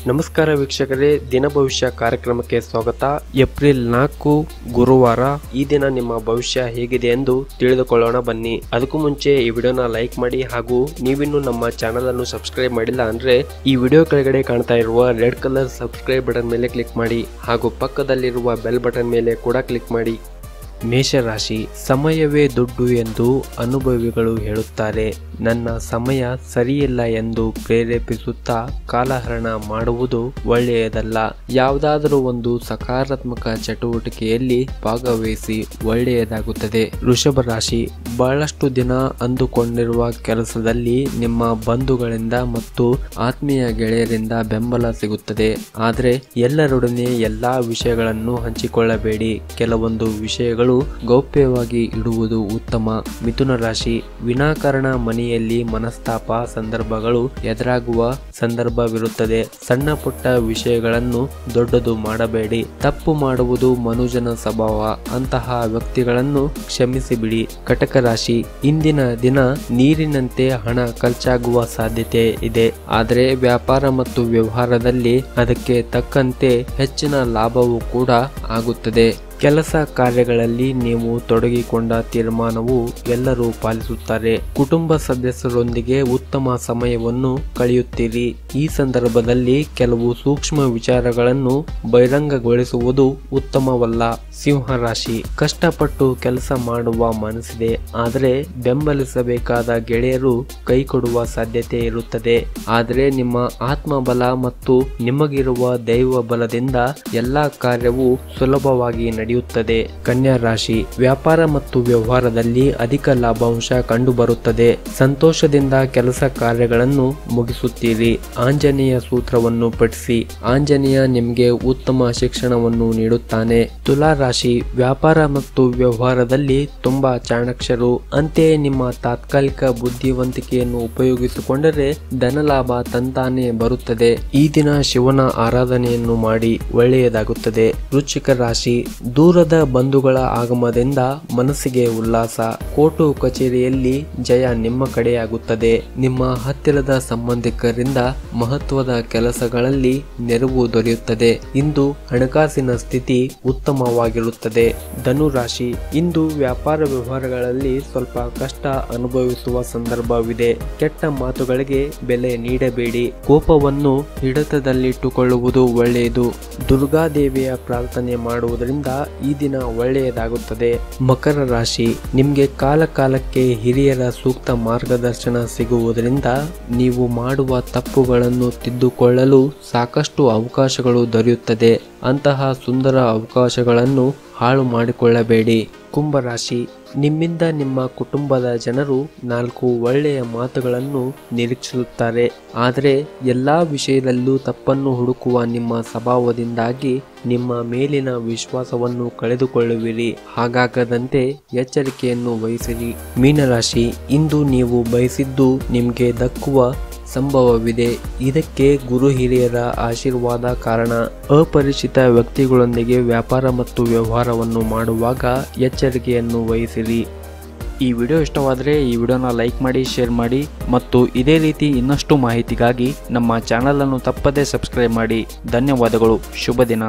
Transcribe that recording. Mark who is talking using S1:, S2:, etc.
S1: ನಮಸ್ಕಾರ ವೀಕ್ಷಕರೇ, ದಿನ ಭವಿಷ್ಯ ಕಾರ್ಯಕ್ರಮಕ್ಕೆ ಸ್ವಾಗತ. ಏಪ್ರಿಲ್ 4 ಗುರುವಾರ. ಈ ದಿನ ನಿಮ್ಮ ಭವಿಷ್ಯ ಹೇಗಿದೆ ಎಂದು ತಿಳಿದುಕೊಳ್ಳೋಣ ಬನ್ನಿ. ಅದಕ್ಕೂ ಮುಂಚೆ ಈ ವಿಡಿಯೋನ ಲೈಕ್ ಮಾಡಿ ಹಾಗೂ ನೀವಿನ್ನೂ ನಮ್ಮ ಚಾನಲ್ ಅನ್ನು ಸಬ್ಸ್ಕ್ರೈಬ್ ಮಾಡಿಲ್ಲ ಅಂದ್ರೆ ಈ ವಿಡಿಯೋ ಕೆಳಗಡೆ ಕಾಣ್ತಾ ಇರುವ ರೆಡ್ ಕಲರ್ ಸಬ್ಸ್ಕ್ರೈಬ್ ಬಟನ್ ಮೇಲೆ ಕ್ಲಿಕ್ ಮಾಡಿ ಹಾಗೂ ಪಕ್ಕದಲ್ಲಿರುವ ಬೆಲ್ ಬಟನ್ ಮೇಲೆ ಕೂಡ ಕ್ಲಿಕ್ ಮಾಡಿ. ಮೇಷರಾಶಿ, ಸಮಯವೇ ದುಡ್ಡು ಎಂದು ಅನುಭವಿಗಳು ಹೇಳುತ್ತಾರೆ. ನನ್ನ ಸಮಯ ಸರಿಯಿಲ್ಲ ಎಂದು ಪ್ರೇರೇಪಿಸುತ್ತಾ ಕಾಲಹರಣ ಮಾಡುವುದು ಒಳ್ಳೆಯದಲ್ಲ. ಯಾವುದಾದರೂ ಒಂದು ಸಕಾರಾತ್ಮಕ ಚಟುವಟಿಕೆಯಲ್ಲಿ ಭಾಗವಹಿಸಿ, ಒಳ್ಳೆಯದಾಗುತ್ತದೆ. ವೃಷಭ ರಾಶಿ, ಬಹಳಷ್ಟು ದಿನ ಅಂದುಕೊಂಡಿರುವ ಕೆಲಸದಲ್ಲಿ ನಿಮ್ಮ ಬಂಧುಗಳಿಂದ ಮತ್ತು ಆತ್ಮೀಯ ಗೆಳೆಯರಿಂದ ಬೆಂಬಲ ಸಿಗುತ್ತದೆ. ಆದರೆ ಎಲ್ಲರೊಡನೆ ಎಲ್ಲಾ ವಿಷಯಗಳನ್ನು ಹಂಚಿಕೊಳ್ಳಬೇಡಿ. ಕೆಲವೊಂದು ವಿಷಯಗಳು ಗೌಪ್ಯವಾಗಿ ಇಡುವುದು ಉತ್ತಮ. ಮಿಥುನ ರಾಶಿ, ವಿನಾಕಾರಣ ಮನೆಯಲ್ಲಿ ಮನಸ್ತಾಪ ಸಂದರ್ಭಗಳು ಎದುರಾಗುವ ಸಂದರ್ಭವಿರುತ್ತದೆ. ಸಣ್ಣ ಪುಟ್ಟ ವಿಷಯಗಳನ್ನು ದೊಡ್ಡದು ಮಾಡಬೇಡಿ. ತಪ್ಪು ಮಾಡುವುದು ಮನುಜನ ಸ್ವಭಾವ. ಅಂತಹ ವ್ಯಕ್ತಿಗಳನ್ನು ಕ್ಷಮಿಸಿಬಿಡಿ. ಕಟಕ ರಾಶಿ, ಇಂದಿನ ದಿನ ನೀರಿನಂತೆ ಹಣ ಖರ್ಚಾಗುವ ಸಾಧ್ಯತೆ ಇದೆ. ಆದರೆ ವ್ಯಾಪಾರ ಮತ್ತು ವ್ಯವಹಾರದಲ್ಲಿ ಅದಕ್ಕೆ ತಕ್ಕಂತೆ ಹೆಚ್ಚಿನ ಲಾಭವೂ ಕೂಡ ಆಗುತ್ತದೆ. ಕೆಲಸ ಕಾರ್ಯಗಳಲ್ಲಿ ನೀವು ತೊಡಗಿಕೊಂಡ ತೀರ್ಮಾನವು ಎಲ್ಲರೂ ಪಾಲಿಸುತ್ತಾರೆ. ಕುಟುಂಬ ಸದಸ್ಯರೊಂದಿಗೆ ಉತ್ತಮ ಸಮಯವನ್ನು ಕಳೆಯುತ್ತೀರಿ. ಈ ಸಂದರ್ಭದಲ್ಲಿ ಕೆಲವು ಸೂಕ್ಷ್ಮ ವಿಚಾರಗಳನ್ನು ಬಹಿರಂಗಗೊಳಿಸುವುದು ಉತ್ತಮವಲ್ಲ. ಸಿಂಹ ರಾಶಿ, ಕಷ್ಟಪಟ್ಟು ಕೆಲಸ ಮಾಡುವ ಮನಸ್ಸಿದೆ. ಆದರೆ ಬೆಂಬಲಿಸಬೇಕಾದ ಗೆಳೆಯರು ಕೈ ಕೊಡುವ ಸಾಧ್ಯತೆ ಇರುತ್ತದೆ. ಆದರೆ ನಿಮ್ಮ ಆತ್ಮಬಲ ಮತ್ತು ನಿಮಗಿರುವ ದೈವ ಬಲದಿಂದ ಎಲ್ಲಾ ಕಾರ್ಯವೂ ಸುಲಭವಾಗಿ ನಡೆಯುತ್ತದೆ. ಕನ್ಯಾ ರಾಶಿ, ವ್ಯಾಪಾರ ಮತ್ತು ವ್ಯವಹಾರದಲ್ಲಿ ಅಧಿಕ ಲಾಭಾಂಶ ಕಂಡುಬರುತ್ತದೆ. ಸಂತೋಷದಿಂದ ಕೆಲಸ ಕಾರ್ಯಗಳನ್ನು ಮುಗಿಸುತ್ತೀರಿ. ಆಂಜನೇಯ ಸೂತ್ರವನ್ನು ಪಠಿಸಿ. ಆಂಜನೇಯ ನಿಮಗೆ ಉತ್ತಮ ಶಿಕ್ಷಣವನ್ನು ನೀಡುತ್ತಾನೆ. ತುಲಾ ರಾಶಿ, ವ್ಯಾಪಾರ ಮತ್ತು ವ್ಯವಹಾರದಲ್ಲಿ ತುಂಬಾ ಚಾಣಾಕ್ಷರು. ಅಂತೆಯೇ ನಿಮ್ಮ ತಾತ್ಕಾಲಿಕ ಬುದ್ಧಿವಂತಿಕೆಯನ್ನು ಉಪಯೋಗಿಸಿಕೊಂಡರೆ ಧನಲಾಭ ತಂತಾನೆ ಬರುತ್ತದೆ. ಈ ದಿನ ಶಿವನ ಆರಾಧನೆಯನ್ನು ಮಾಡಿ, ಒಳ್ಳೆಯದಾಗುತ್ತದೆ. ವೃಶ್ಚಿಕ ರಾಶಿ, ದೂರದ ಬಂಧುಗಳ ಆಗಮನದಿಂದ ಮನಸ್ಸಿಗೆ ಉಲ್ಲಾಸ. ಕೋರ್ಟು ಕಚೇರಿಯಲ್ಲಿ ಜಯ ನಿಮ್ಮ ಕಡೆಯಾಗುತ್ತದೆ. ನಿಮ್ಮ ಹತ್ತಿರದ ಸಂಬಂಧಿಕರಿಂದ ಮಹತ್ವದ ಕೆಲಸಗಳಲ್ಲಿ ನೆರವು ದೊರೆಯುತ್ತದೆ. ಇಂದು ಹಣಕಾಸಿನ ಸ್ಥಿತಿ ಉತ್ತಮವಾಗಿರುತ್ತದೆ. ಧನು ರಾಶಿ, ಇಂದು ವ್ಯಾಪಾರ ವ್ಯವಹಾರಗಳಲ್ಲಿ ಸ್ವಲ್ಪ ಕಷ್ಟ ಅನುಭವಿಸುವ ಸಂದರ್ಭವಿದೆ. ಕೆಟ್ಟ ಮಾತುಗಳಿಗೆ ಬೆಲೆ ನೀಡಬೇಡಿ. ಕೋಪವನ್ನು ಹಿಡಿತದಲ್ಲಿಟ್ಟುಕೊಳ್ಳುವುದು ಒಳ್ಳೆಯದು. ದುರ್ಗಾದೇವಿಯ ಪ್ರಾರ್ಥನೆ ಮಾಡುವುದರಿಂದ ಈ ದಿನ ಒಳ್ಳೆಯದಾಗುತ್ತದೆ. ಮಕರ ರಾಶಿ, ನಿಮಗೆ ಕಾಲಕ್ಕೆ ಹಿರಿಯರ ಸೂಕ್ತ ಮಾರ್ಗದರ್ಶನ ಸಿಗುವುದರಿಂದ ನೀವು ಮಾಡುವ ತಪ್ಪುಗಳನ್ನು ತಿದ್ದುಕೊಳ್ಳಲು ಸಾಕಷ್ಟು ಅವಕಾಶಗಳು ದೊರೆಯುತ್ತದೆ. ಅಂತಹ ಸುಂದರ ಅವಕಾಶಗಳನ್ನು ಹಾಳು ಮಾಡಿಕೊಳ್ಳಬೇಡಿ. ಕುಂಭರಾಶಿ, ನಿಮ್ಮಿಂದ ನಿಮ್ಮ ಕುಟುಂಬದ ಜನರು 4 ಒಳ್ಳೆಯ ಮಾತುಗಳನ್ನು ನಿರೀಕ್ಷಿಸುತ್ತಾರೆ. ಆದರೆ ಎಲ್ಲಾ ವಿಷಯದಲ್ಲೂ ತಪ್ಪನ್ನು ಹುಡುಕುವ ನಿಮ್ಮ ಸ್ವಭಾವದಿಂದಾಗಿ ನಿಮ್ಮ ಮೇಲಿನ ವಿಶ್ವಾಸವನ್ನು ಕಳೆದುಕೊಳ್ಳುವಿರಿ. ಹಾಗಾಗದಂತೆ ಎಚ್ಚರಿಕೆಯನ್ನು ವಹಿಸಿರಿ. ಮೀನರಾಶಿ, ಇಂದು ನೀವು ಬಯಸಿದ್ದು ನಿಮಗೆ ದಕ್ಕುವ ಸಂಭವವಿದೆ. ಇದಕ್ಕೆ ಗುರು ಹಿರಿಯರ ಆಶೀರ್ವಾದ ಕಾರಣ. ಅಪರಿಚಿತ ವ್ಯಕ್ತಿಗಳೊಂದಿಗೆ ವ್ಯಾಪಾರ ಮತ್ತು ವ್ಯವಹಾರವನ್ನು ಮಾಡುವಾಗ ಎಚ್ಚರಿಕೆಯನ್ನು ವಹಿಸಿರಿ. ಈ ವಿಡಿಯೋ ಇಷ್ಟವಾದರೆ ಈ ವಿಡಿಯೋನ ಲೈಕ್ ಮಾಡಿ, ಶೇರ್ ಮಾಡಿ ಮತ್ತು ಇದೇ ರೀತಿ ಇನ್ನಷ್ಟು ಮಾಹಿತಿಗಾಗಿ ನಮ್ಮ ಚಾನಲ್ ಅನ್ನು ತಪ್ಪದೇ ಸಬ್ಸ್ಕ್ರೈಬ್ ಮಾಡಿ. ಧನ್ಯವಾದಗಳು. ಶುಭ ದಿನ.